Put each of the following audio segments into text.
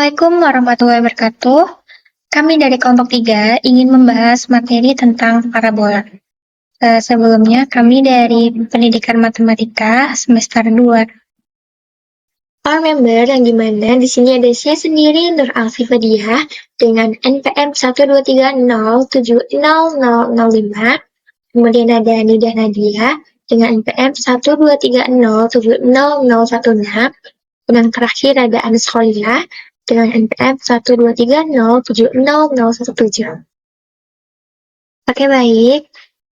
Assalamualaikum warahmatullahi wabarakatuh. Kami dari kelompok 3 ingin membahas materi tentang parabola. Sebelumnya, kami dari Pendidikan Matematika semester 2. Our member yang dimana di sini ada saya sendiri, Nur Alfifadiah, dengan NPM 123070005. Kemudian ada Nidah Nadia dengan NPM 123070016. Dan terakhir ada Anis Kholilah dengan NPM 123070017. Oke, baik.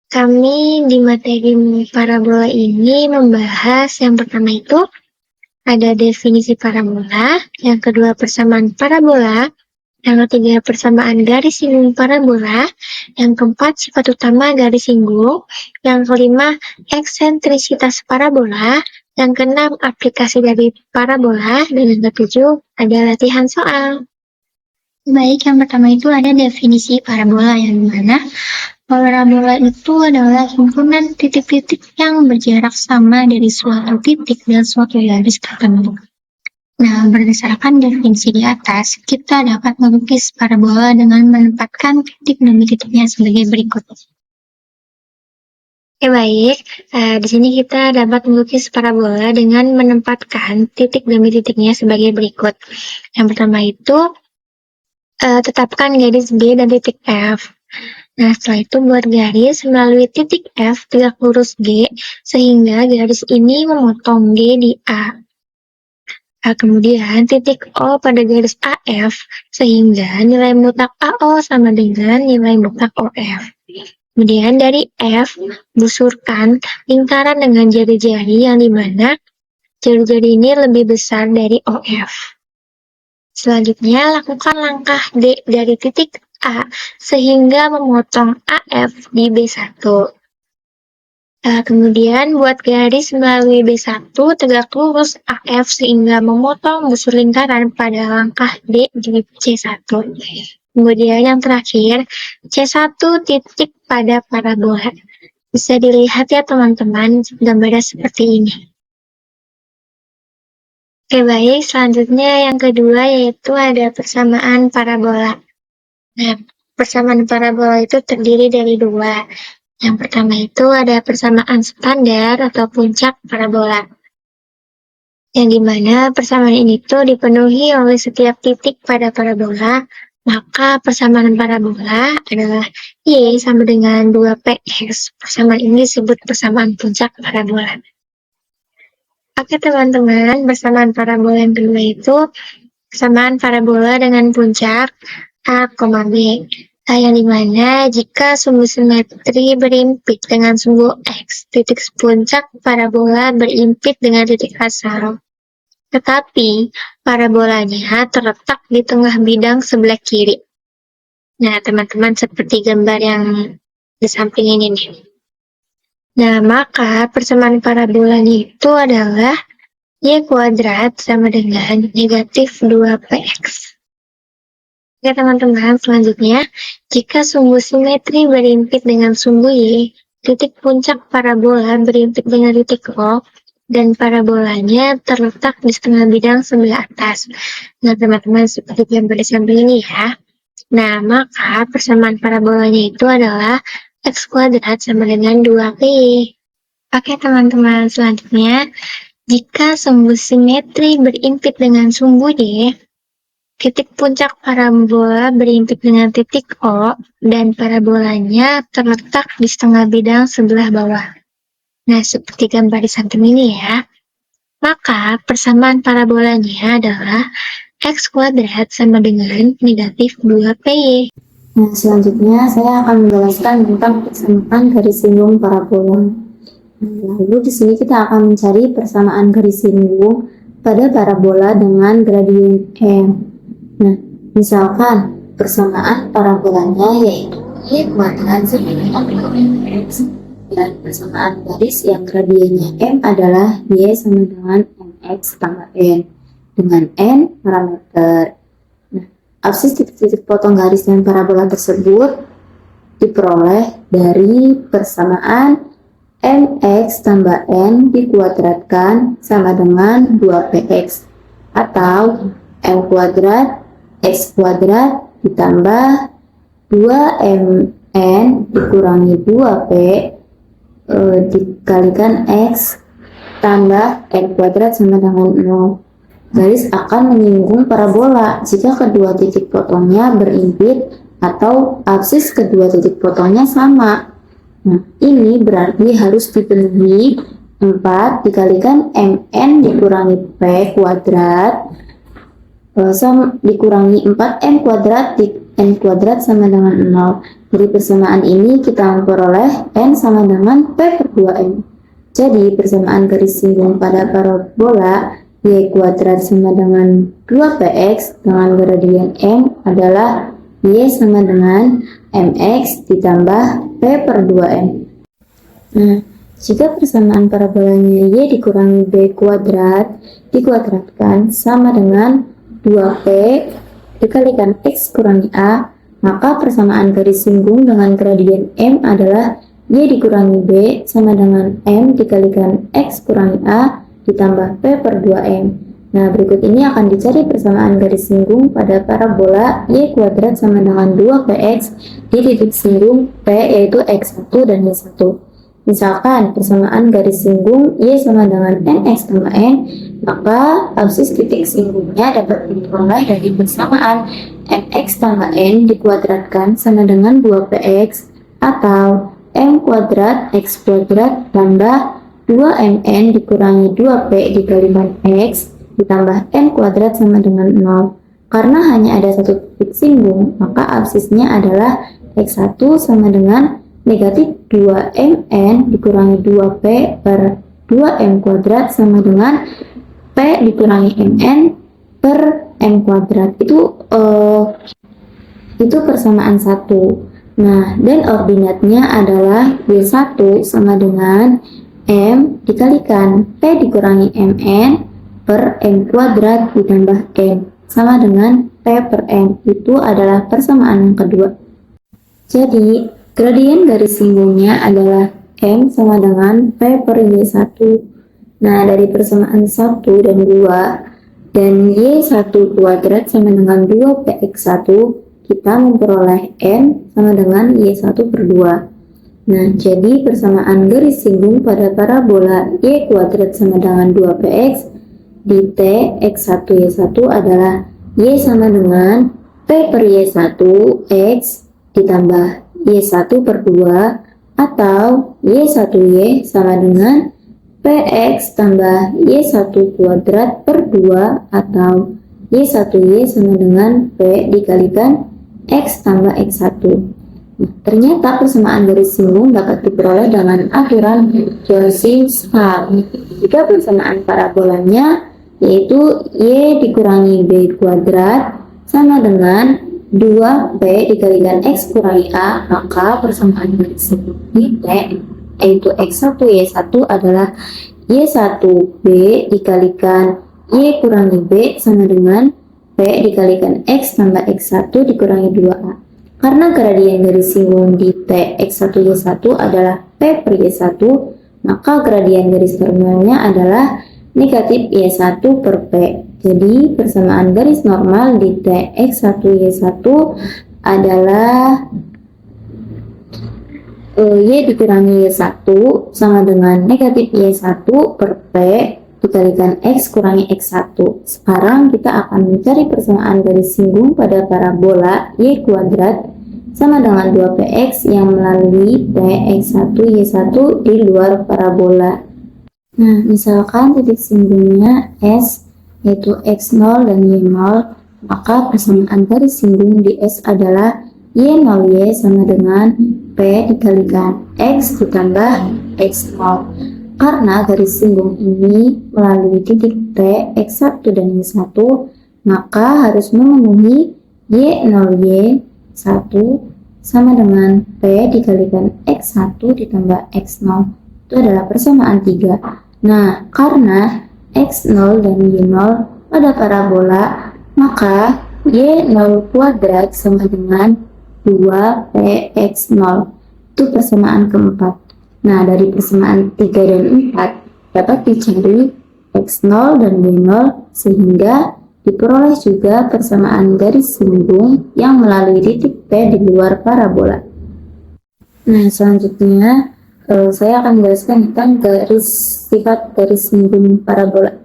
Kami di materi parabola ini membahas yang pertama itu ada definisi parabola, yang kedua persamaan parabola, yang ketiga persamaan garis singgung parabola, yang keempat sifat utama garis singgung, yang kelima eksentrisitas parabola, yang keenam aplikasi dari parabola, dan yang ketujuh ada latihan soal. Baik, yang pertama itu ada definisi parabola, yang dimana parabola itu adalah himpunan titik-titik yang berjarak sama dari suatu titik dan suatu garis tertentu. Nah, berdasarkan definisi di atas, kita dapat melukis parabola dengan menempatkan titik demi titiknya sebagai berikut. Oke, baik. Di sini kita dapat melukis parabola dengan menempatkan titik demi titiknya sebagai berikut. Yang pertama itu, tetapkan garis G dan titik F. Nah, setelah itu buat garis melalui titik F tegak lurus G, sehingga garis ini memotong G di A. Kemudian titik O pada garis AF, sehingga nilai mutlak AO sama dengan nilai mutlak OF. Kemudian dari F, busurkan lingkaran dengan jari-jari yang dimana jari-jari ini lebih besar dari OF. Selanjutnya, lakukan langkah D dari titik A, sehingga memotong AF di B1. Kemudian buat garis melalui B1 tegak lurus AF sehingga memotong busur lingkaran pada langkah D di C1. Kemudian yang terakhir, C1 titik pada parabola. Bisa dilihat ya teman-teman, gambarnya seperti ini. Oke, baik, selanjutnya yang kedua yaitu ada persamaan parabola. Nah, persamaan parabola itu terdiri dari dua. Yang pertama itu ada persamaan standar atau puncak parabola. Yang dimana persamaan ini tuh dipenuhi oleh setiap titik pada parabola, maka persamaan parabola adalah Y sama dengan 2PX. Persamaan ini disebut persamaan puncak parabola. Oke teman-teman, persamaan parabola yang kedua itu persamaan parabola dengan puncak A, B. Yang dimana jika sumbu simetri berimpit dengan sumbu X, titik puncak parabola berimpit dengan titik asal. Tetapi parabolanya terletak di tengah bidang sebelah kiri. Nah, teman-teman seperti gambar yang di samping ini nih. Nah, maka persamaan parabolanya itu adalah Y kuadrat sama dengan negatif 2PX. Oke teman-teman, selanjutnya, jika sumbu simetri berimpit dengan sumbu Y, titik puncak parabola berimpit dengan titik O, dan parabolanya terletak di setengah bidang sebelah atas. Nah teman-teman, seperti gambar di samping ini ya. Nah, maka persamaan parabolanya itu adalah X kuadrat sama dengan 2P. Oke teman-teman, selanjutnya, jika sumbu simetri berimpit dengan sumbu Y, titik puncak parabola berimpit dengan titik O, dan parabolanya terletak di setengah bidang sebelah bawah. Nah, seperti gambar di samping ini ya. Maka, persamaan parabolanya adalah X kuadrat sama dengan negatif 2PY. Nah, selanjutnya saya akan menjelaskan tentang persamaan garis singgung parabola. Lalu di sini kita akan mencari persamaan garis singgung pada parabola dengan gradien M. Nah, misalkan persamaan parabolanya yaitu Y kuadrat sama dengan X, dan persamaan garis yang gradiennya M adalah Y sama dengan MX tambah N dengan N parameter. Nah, absis titik-titik potong garis dan parabola tersebut diperoleh dari persamaan MX tambah N dikuadratkan sama dengan 2PX, atau M kuadrat X kuadrat ditambah 2mn dikurangi 2p dikalikan X tambah N kuadrat sama dengan 0. Garis akan menyinggung parabola jika kedua titik potongnya berimpit atau absis kedua titik potongnya sama. Nah, ini berarti harus dipenuhi 4 dikalikan mn dikurangi p kuadrat dikurangi 4m kuadrat n kuadrat sama dengan 0. Dari persamaan ini kita memperoleh n sama dengan p per 2m. Jadi persamaan garis singgung pada parabola y kuadrat sama dengan 2px dengan gradien m adalah y sama dengan mx ditambah p per 2m. Nah, jika persamaan parabolanya y dikurangi b kuadrat dikuadratkan sama dengan 2p dikalikan x kurangi a, maka persamaan garis singgung dengan gradien m adalah y dikurangi b sama dengan m dikalikan x kurangi a ditambah p per 2m. Nah, berikut ini akan dicari persamaan garis singgung pada parabola y kuadrat sama dengan 2px di titik singgung p yaitu x1 dan y1. Misalkan persamaan garis singgung y sama dengan nx tambah n, maka absis titik singgungnya dapat diperoleh dari persamaan nx tambah n dikuadratkan sama dengan 2px atau m kuadrat x kuadrat tambah 2mn dikurangi 2p dikalikan x ditambah n kuadrat sama dengan 0. Karena hanya ada satu titik singgung, maka absisnya adalah x1 sama dengan negatif 2mn dikurangi 2p per 2m kuadrat sama dengan p dikurangi mn per m kuadrat. Itu persamaan 1. Nah, dan ordinatnya adalah y1 sama dengan m dikalikan p dikurangi mn per m kuadrat ditambah n sama dengan p per m. Itu adalah persamaan yang kedua. Jadi gradien garis singgungnya adalah m sama dengan p per y1. Nah, dari persamaan 1 dan 2 dan y1 kuadrat sama dengan 2px1, kita memperoleh n sama dengan y1 per 2. Nah, jadi persamaan garis singgung pada parabola y kuadrat sama dengan 2px di t x1 y1 adalah y sama dengan p per y1 x ditambah y1 per 2 atau y1y sama dengan px tambah y1 kuadrat per 2 atau y1y sama dengan p dikalikan x tambah x1. Nah, ternyata persamaan garis singgung dapat diperoleh dengan aturan Joule-Star. Jika persamaan parabolanya yaitu y dikurangi b kuadrat sama dengan 2p dikalikan x kurangi a, maka persamaan garis singgung di t yaitu x1 y1 adalah y1b dikalikan y kurangi b sama dengan p dikalikan x tambah x1 dikurangi 2a. Karena gradien garis singgung di t x1 y1 adalah p per y1, maka gradien garis terminalnya adalah negatif y1 per p. Jadi persamaan garis normal di t x1 y1 adalah y dikurangi y1 sama dengan negatif y1 per p dikalikan x kurangi x1. Sekarang kita akan mencari persamaan garis singgung pada parabola y kuadrat sama dengan 2px yang melalui t x1 y1 di luar parabola. Nah, misalkan titik singgungnya S yaitu x0 dan y0, maka persamaan garis singgung di S adalah y0y sama dengan p dikalikan x ditambah x0. Karena garis singgung ini melalui titik T, x1 dan y1, maka harus memenuhi y0y1 sama dengan p dikalikan x1 ditambah x0. Itu adalah persamaan 3. Nah, karena x0 dan y0 pada parabola, maka y0 kuadrat sama dengan 2px0. Itu persamaan keempat. Nah, dari persamaan 3 dan 4 dapat dicari x0 dan y0 sehingga Diperoleh juga persamaan garis singgung yang melalui titik P di luar parabola. Nah, selanjutnya saya akan menjelaskan tentang sifat garis singgung parabola.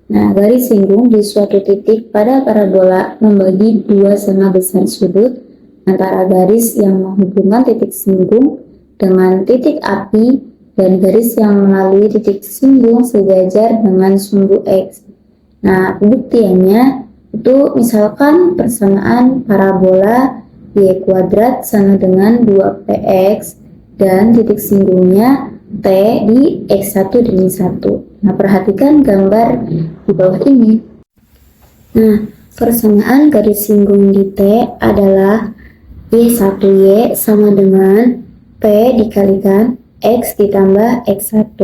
Nah, garis singgung di suatu titik pada parabola membagi dua sama besar sudut antara garis yang menghubungkan titik singgung dengan titik api dan garis yang melalui titik singgung sejajar dengan sumbu X. Nah, pembuktiannya itu misalkan persamaan parabola y kuadrat sama dengan 2px dan titik singgungnya T di X1 dan Y1. Nah, perhatikan gambar di bawah ini. Nah, persamaan garis singgung di T adalah Y1Y sama dengan P dikalikan X ditambah X1.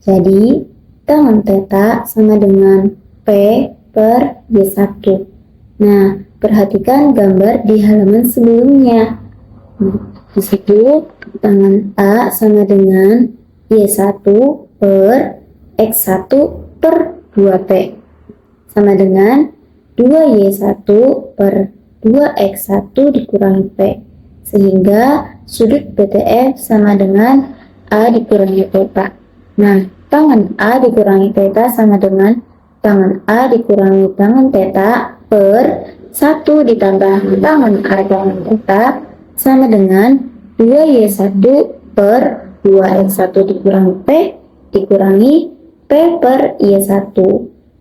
Jadi, tangan theta sama dengan P per Y1. Nah, perhatikan gambar di halaman sebelumnya. Di situ, tangan A sama dengan Y1 per X1 per 2P. Sama dengan 2Y1 per 2X1 dikurangi P. Sehingga sudut PTF sama dengan A dikurangi theta. Nah, tangan A dikurangi theta sama dengan tangan A dikurangi tangan theta per 1 ditambah tangan A tangan theta sama dengan 2Y1 per 2X1 dikurangi P dikurangi P per Y1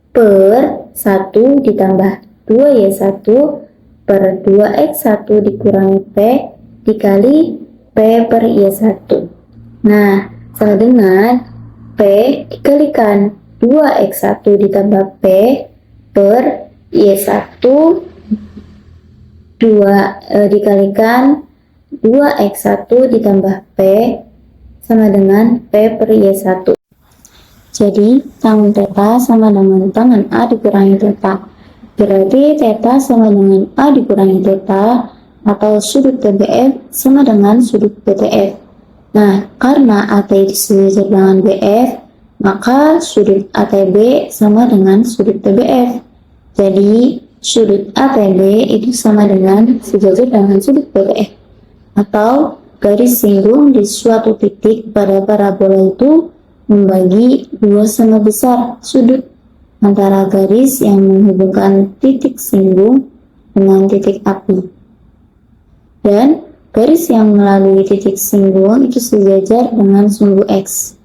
per 1 ditambah 2Y1 per 2X1 dikurangi P dikali P per Y1. Nah, sama dengan P dikalikan 2X1 ditambah P per Y1 dikalikan 2X1 ditambah P sama dengan P per Y1. Jadi, tangan theta sama dengan tangan A dikurangi theta. Berarti theta sama dengan A dikurangi theta atau sudut TBF sama dengan sudut BTF. Nah, karena AT disejajar dengan BF, maka sudut ATB sama dengan sudut TBF. Jadi, sudut ATB itu sama dengan sejajar dengan sudut BTF. Atau garis singgung di suatu titik pada parabola itu membagi dua sama besar sudut antara garis yang menghubungkan titik singgung dengan titik api. Dan garis yang melalui titik singgung itu sejajar dengan sumbu X.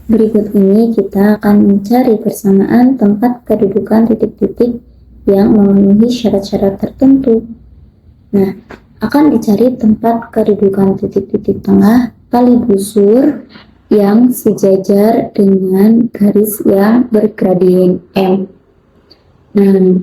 Berikut ini kita akan mencari persamaan tempat kedudukan titik-titik yang memenuhi syarat-syarat tertentu. Nah, akan dicari tempat kedudukan titik-titik tengah tali busur yang sejajar dengan garis yang bergradien M. Nah,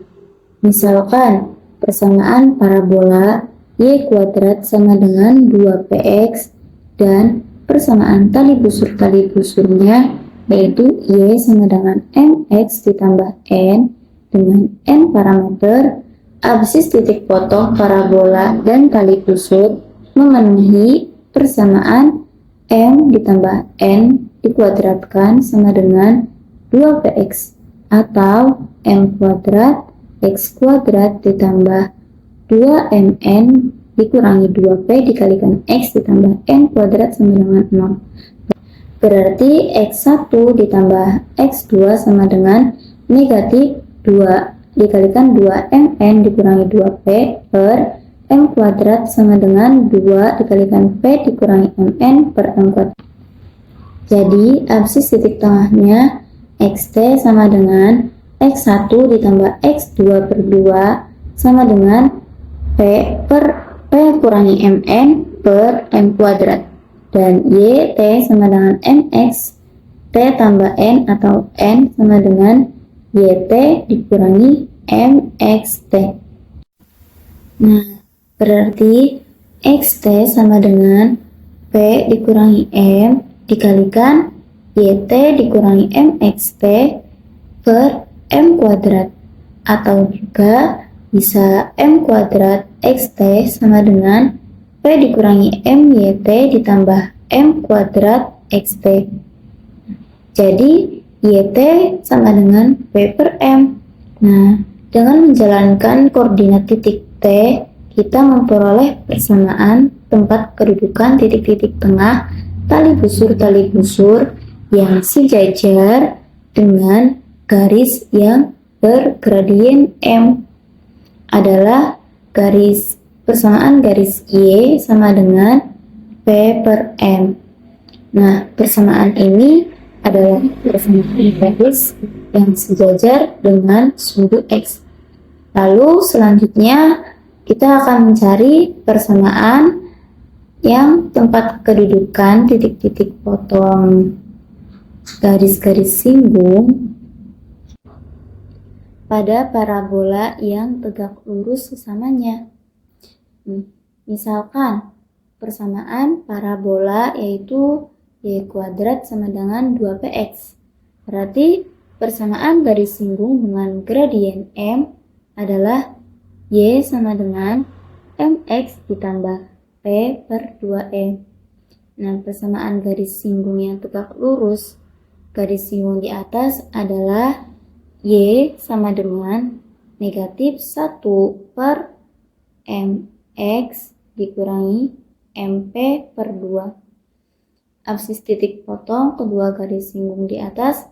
misalkan persamaan parabola y kuadrat sama dengan 2px dan persamaan tali busur-busurnya yaitu y sama dengan mx ditambah n dengan n parameter. Absis titik potong parabola dan tali busur memenuhi persamaan m ditambah n dikuadratkan sama dengan 2px atau m kuadrat x kuadrat ditambah 2mn dikurangi 2p dikalikan x ditambah n kuadrat sama dengan 0. Berarti x1 ditambah x2 sama dengan negatif 2 dikalikan 2mn dikurangi 2p per m kuadrat sama dengan 2 dikalikan p dikurangi mn per m kuadrat. Jadi absis titik tengahnya xt sama dengan x1 ditambah x2 per 2 sama dengan p per p kurangi mn per m kuadrat. Dan y t sama dengan mx t tambah n atau n sama dengan yt dikurangi mxt. Nah, berarti xt sama dengan p dikurangi m dikalikan yt dikurangi mxt per m kuadrat, atau juga bisa m kuadrat xt sama dengan p dikurangi myt ditambah m kuadrat xt. Jadi yt sama dengan p per m. Nah, dengan menjalankan koordinat titik T, kita memperoleh persamaan tempat kedudukan titik-titik tengah tali busur yang sejajar dengan garis yang bergradien M adalah persamaan garis Y sama dengan P per M. Nah, persamaan ini adalah persamaan garis yang sejajar dengan sumbu X. Lalu selanjutnya kita akan mencari persamaan yang tempat kedudukan titik-titik potong garis-garis singgung pada parabola yang tegak lurus sesamanya. Misalkan persamaan parabola yaitu Y kuadrat sama dengan 2px. Berarti persamaan garis singgung dengan gradien M adalah Y sama dengan mx ditambah P per 2M. Nah, persamaan garis singgung yang tegak lurus, garis singgung di atas adalah Y sama dengan negatif 1 per mx dikurangi mp per 2. Absis titik potong kedua garis singgung di atas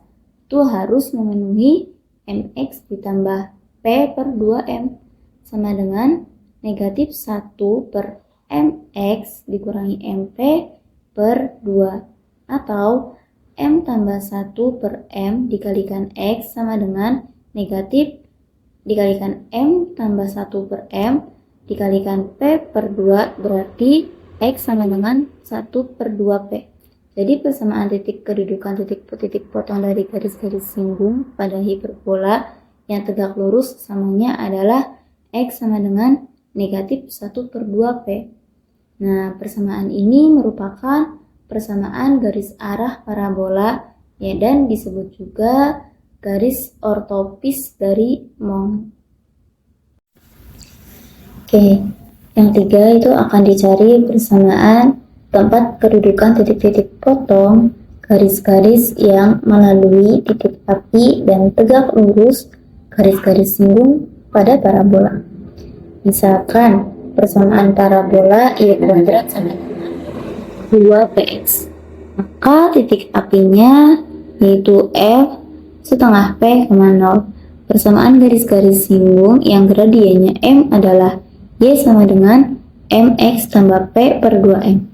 itu harus memenuhi mx ditambah p per 2m sama dengan negatif 1 per mx dikurangi mp per 2 atau m tambah 1 per m dikalikan x sama dengan negatif dikalikan m tambah 1 per m dikalikan p per 2 berarti x sama dengan 1 per 2p. Jadi persamaan titik kedudukan titik potong dari garis-garis singgung pada hiperbola yang tegak lurus samanya adalah x sama dengan negatif 1 per 2p. Nah, persamaan ini merupakan persamaan garis arah parabola ya, dan disebut juga garis ortopis dari Mond. Oke, yang tiga itu akan dicari persamaan tempat kedudukan titik-titik potong garis-garis yang melalui titik api dan tegak lurus garis-garis singgung pada parabola. Misalkan persamaan parabola Y kuadrat sama dengan 2px. Maka titik apinya yaitu F setengah P, 0. Persamaan garis-garis singgung yang gradiennya M adalah Y sama dengan mx tambah P per 2M.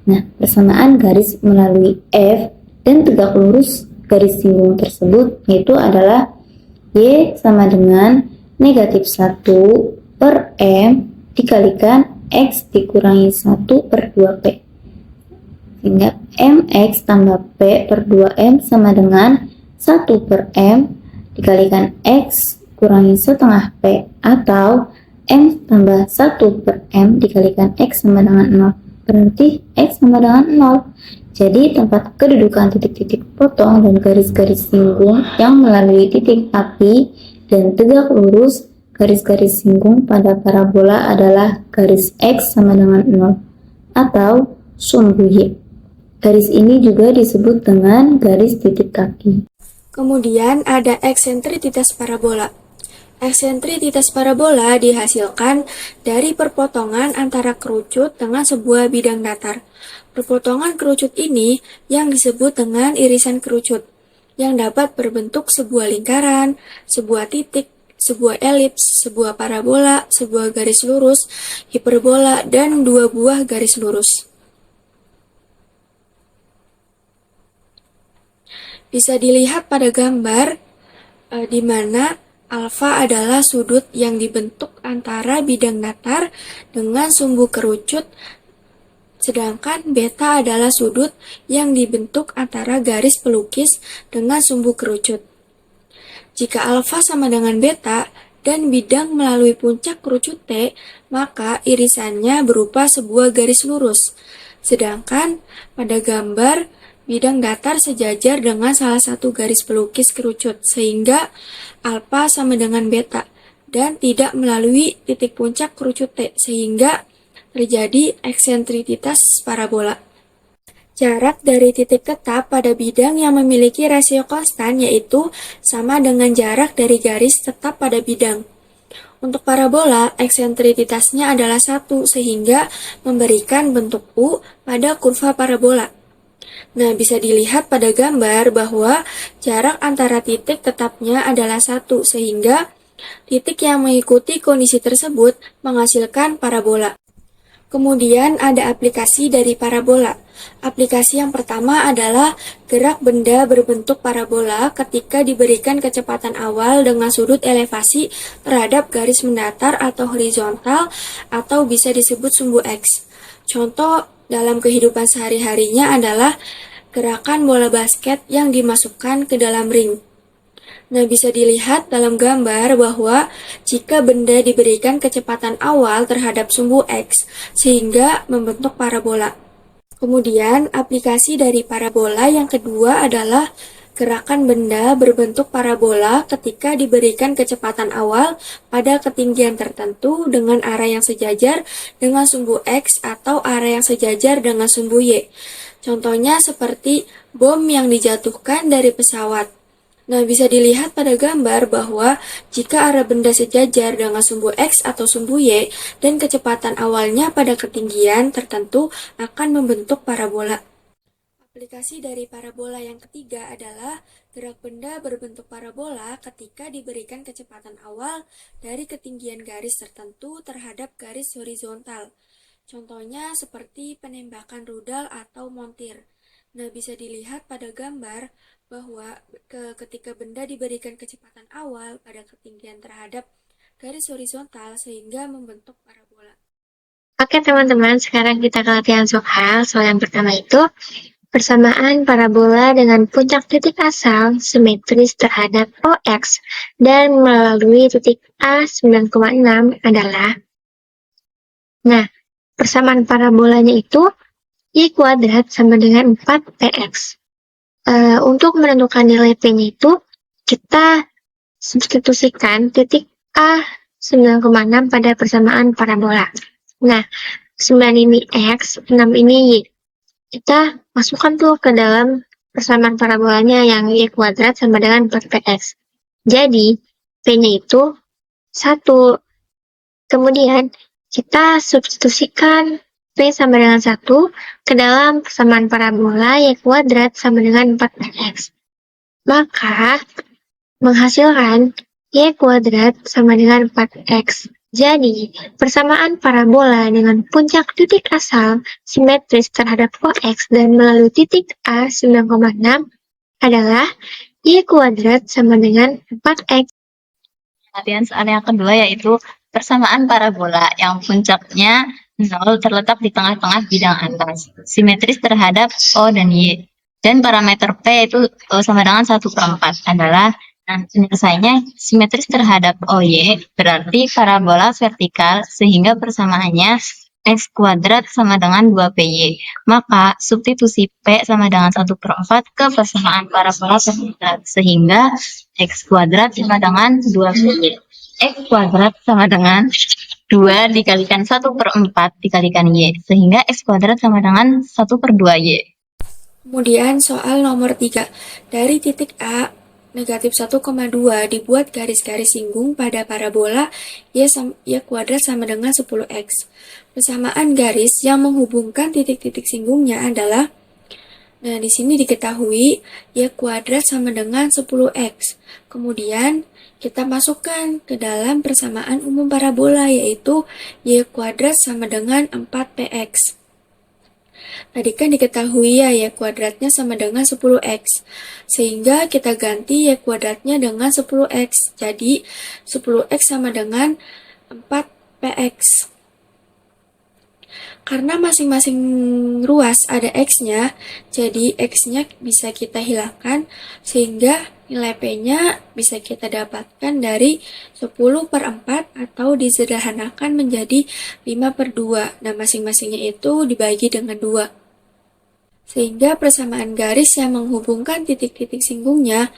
Nah, persamaan garis melalui F dan tegak lurus garis singgung tersebut yaitu adalah Y sama dengan negatif 1 per M dikalikan X dikurangi 1 per 2P. Sehingga MX tambah P per 2M sama dengan 1 per M dikalikan X kurangi setengah P atau M tambah 1 per M dikalikan X sama dengan 0. Berarti X sama dengan 0. Jadi tempat kedudukan titik-titik potong dan garis-garis singgung yang melalui titik api dan tegak lurus garis-garis singgung pada parabola adalah garis X sama dengan 0 atau sumbu Y. Garis ini juga disebut dengan garis titik kaki. Kemudian ada eksentrisitas parabola. Eksentrisitas parabola dihasilkan dari perpotongan antara kerucut dengan sebuah bidang datar. Perpotongan kerucut ini yang disebut dengan irisan kerucut, yang dapat berbentuk sebuah lingkaran, sebuah titik, sebuah elips, sebuah parabola, sebuah garis lurus, hiperbola, dan dua buah garis lurus. Bisa dilihat pada gambar di mana alfa adalah sudut yang dibentuk antara bidang datar dengan sumbu kerucut, sedangkan beta adalah sudut yang dibentuk antara garis pelukis dengan sumbu kerucut. Jika alfa sama dengan beta dan bidang melalui puncak kerucut T, maka irisannya berupa sebuah garis lurus. Sedangkan pada gambar bidang datar sejajar dengan salah satu garis pelukis kerucut, sehingga alfa sama dengan beta, dan tidak melalui titik puncak kerucut T, sehingga terjadi eksentrisitas parabola. Jarak dari titik tetap pada bidang yang memiliki rasio konstan yaitu sama dengan jarak dari garis tetap pada bidang. Untuk parabola, eksentrisitasnya adalah 1 sehingga memberikan bentuk U pada kurva parabola. Nah, bisa dilihat pada gambar bahwa jarak antara titik tetapnya adalah 1 sehingga titik yang mengikuti kondisi tersebut menghasilkan parabola. Kemudian ada aplikasi dari parabola. Aplikasi yang pertama adalah gerak benda berbentuk parabola ketika diberikan kecepatan awal dengan sudut elevasi terhadap garis mendatar atau horizontal atau bisa disebut sumbu X. Contoh dalam kehidupan sehari-harinya adalah gerakan bola basket yang dimasukkan ke dalam ring. Nah, bisa dilihat dalam gambar bahwa jika benda diberikan kecepatan awal terhadap sumbu X, sehingga membentuk parabola. Kemudian, aplikasi dari parabola yang kedua adalah gerakan benda berbentuk parabola ketika diberikan kecepatan awal pada ketinggian tertentu dengan arah yang sejajar dengan sumbu X atau arah yang sejajar dengan sumbu Y. Contohnya seperti bom yang dijatuhkan dari pesawat. Nah, bisa dilihat pada gambar bahwa jika arah benda sejajar dengan sumbu X atau sumbu Y dan kecepatan awalnya pada ketinggian tertentu akan membentuk parabola. Aplikasi dari parabola yang ketiga adalah gerak benda berbentuk parabola ketika diberikan kecepatan awal dari ketinggian garis tertentu terhadap garis horizontal. Contohnya seperti penembakan rudal atau montir. Nah, bisa dilihat pada gambar bahwa ketika benda diberikan kecepatan awal pada ketinggian terhadap garis horizontal sehingga membentuk parabola. Oke teman-teman, sekarang kita ke latihan soal. Soal yang pertama itu, persamaan parabola dengan puncak titik asal simetris terhadap OX dan melalui titik A 9,6 adalah. Nah, persamaan parabolanya itu Y kuadrat sama dengan 4PX. Untuk menentukan nilai P-nya itu, kita substitusikan titik A 9,6 pada persamaan parabola. Nah, 9 ini X, 6 ini Y. Kita masukkan tuh ke dalam persamaan parabolanya yang Y kuadrat sama dengan 4PX. Jadi, P-nya itu 1. Kemudian, kita substitusikan P sama dengan 1 ke dalam persamaan parabola Y kuadrat sama dengan 4X. Maka, menghasilkan Y kuadrat sama dengan 4X. Jadi, persamaan parabola dengan puncak titik asal simetris terhadap OX dan melalui titik A 9,6 adalah Y kuadrat sama dengan 4X. Latihan soal yang kedua yaitu persamaan parabola yang puncaknya 0 terletak di tengah-tengah bidang atas, simetris terhadap O dan Y. Dan parameter P itu sama dengan 1/4 adalah, nah penyelesaiannya simetris terhadap OY, berarti parabola vertikal sehingga persamaannya X kuadrat sama dengan 2PY. Maka substitusi P sama dengan 1/4 ke persamaan parabola vertikal, sehingga X kuadrat sama dengan 2PY. X kuadrat sama dengan 2 dikalikan 1/4 dikalikan Y, sehingga X kuadrat sama dengan 1/2Y. Kemudian soal nomor 3. Dari titik A, negatif 1,2 dibuat garis-garis singgung pada parabola Y kuadrat sama dengan 10X. Persamaan garis yang menghubungkan titik-titik singgungnya adalah, nah di sini diketahui Y kuadrat sama dengan 10X. Kemudian kita masukkan ke dalam persamaan umum parabola yaitu Y kuadrat sama dengan 4PX. Tadi kan diketahui ya Y kuadratnya sama dengan 10X. Sehingga kita ganti Y kuadratnya dengan 10X. Jadi 10X sama dengan 4PX. Karena masing-masing ruas ada X-nya, jadi X-nya bisa kita hilangkan, sehingga nilai P-nya bisa kita dapatkan dari 10/4 atau disederhanakan menjadi 5/2. Nah, masing-masingnya itu dibagi dengan 2. Sehingga persamaan garis yang menghubungkan titik-titik singgungnya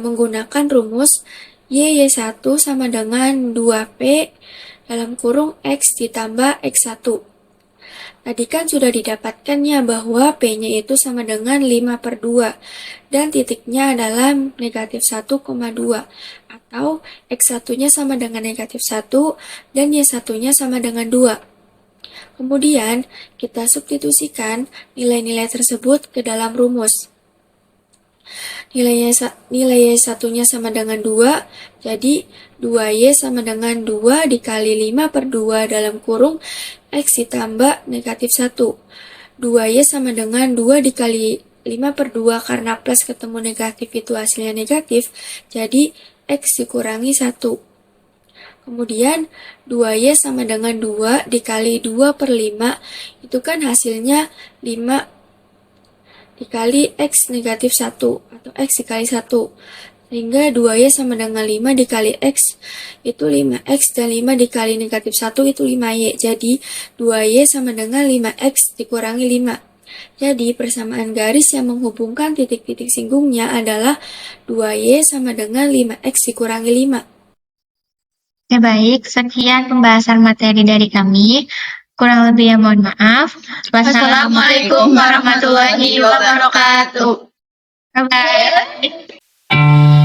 menggunakan rumus Y1 sama dengan 2P dalam kurung X ditambah X1. Tadi kan sudah didapatkannya bahwa P-nya itu sama dengan 5/2 dan titiknya adalah negatif 1,2 atau X1-nya sama dengan negatif 1 dan Y1-nya sama dengan 2. Kemudian, kita substitusikan nilai-nilai tersebut ke dalam rumus. Nilai Y1-nya sama dengan 2, jadi 2Y sama dengan 2 dikali 5/2 dalam kurung X ditambah negatif 1. 2Y sama dengan 2 dikali 5/2 karena plus ketemu negatif itu hasilnya negatif, jadi X dikurangi 1. Kemudian 2Y sama dengan 2 dikali 2/5, itu kan hasilnya 5 dikali X negatif 1 atau X dikali 1. Sehingga 2Y sama dengan 5 dikali X itu 5X dan 5 dikali negatif 1 itu 5Y. Jadi 2Y sama dengan 5X dikurangi 5. Jadi persamaan garis yang menghubungkan titik-titik singgungnya adalah 2Y sama dengan 5X dikurangi 5. Ya baik, sekian pembahasan materi dari kami. Kurang lebihnya mohon maaf. Wassalamualaikum warahmatullahi wabarakatuh. Bye-bye.